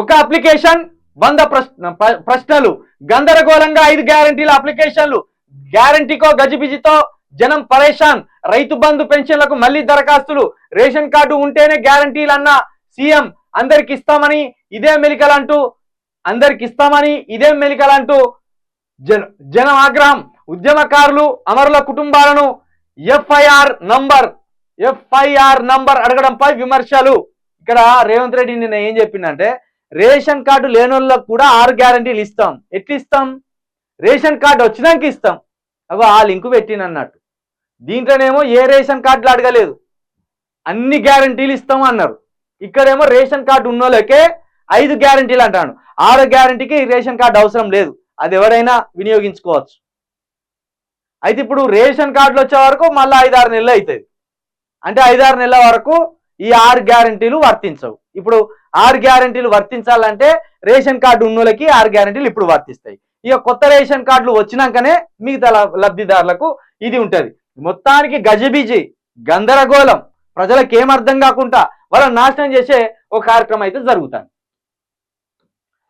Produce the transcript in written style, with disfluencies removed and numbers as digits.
ఒక అప్లికేషన్ 100 ప్రశ్నలు, గందరగోళంగా 5 గ్యారంటీల అప్లికేషన్లు, గ్యారంటీకో గజిబిజితో జనం పరేషాన్, రైతు బంధు పెన్షన్లకు మళ్ళీ దరఖాస్తులు, రేషన్ కార్డు ఉంటేనే గ్యారంటీలు అన్న సీఎం, అందరికి ఇస్తామని ఇదే మెలికలంటూ జనం ఆగ్రహం, ఉద్యమకారులు అమరుల కుటుంబాలను ఎఫ్ఐఆర్ నంబర్ అడగడంపై విమర్శలు. ఇక్కడ రేవంత్ రెడ్డి నిన్న ఏం చెప్పిందంటే, రేషన్ కార్డు లేనోళ్ళకు కూడా 6 గ్యారంటీలు ఇస్తాం. ఎట్లా ఇస్తాం? రేషన్ కార్డు వచ్చినాక ఇస్తాం. అగో ఆ లింకు పెట్టినన్నట్టు. దీంట్లోనేమో ఏ రేషన్ కార్డులు అడగలేదు, అన్ని గ్యారంటీలు ఇస్తాం అన్నారు. ఇక్కడేమో రేషన్ కార్డు ఉన్నోళ్ళకే 5 గ్యారంటీలు అంటాను. 6 గ్యారంటీకి రేషన్ కార్డు అవసరం లేదు, అది ఎవరైనా వినియోగించుకోవచ్చు. అయితే ఇప్పుడు రేషన్ కార్డులు వచ్చే వరకు మళ్ళీ 5-6 నెలలు అవుతుంది. అంటే 5-6 నెలల వరకు ఈ 6 గ్యారంటీలు వర్తించవు. ఇప్పుడు 6 గ్యారంటీలు వర్తించాలంటే రేషన్ కార్డు ఉన్నోళ్ళకి 6 గ్యారంటీలు ఇప్పుడు వర్తిస్తాయి. ఇక కొత్త రేషన్ కార్డులు వచ్చినాకనే మిగతా లబ్ధిదారులకు ఇది ఉంటది. మొత్తానికి గజిబిజి, గందరగోళం, ప్రజలకు ఏం అర్థం కాకుండా వాళ్ళని నాశనం చేసే ఒక కార్యక్రమం అయితే జరుగుతుంది.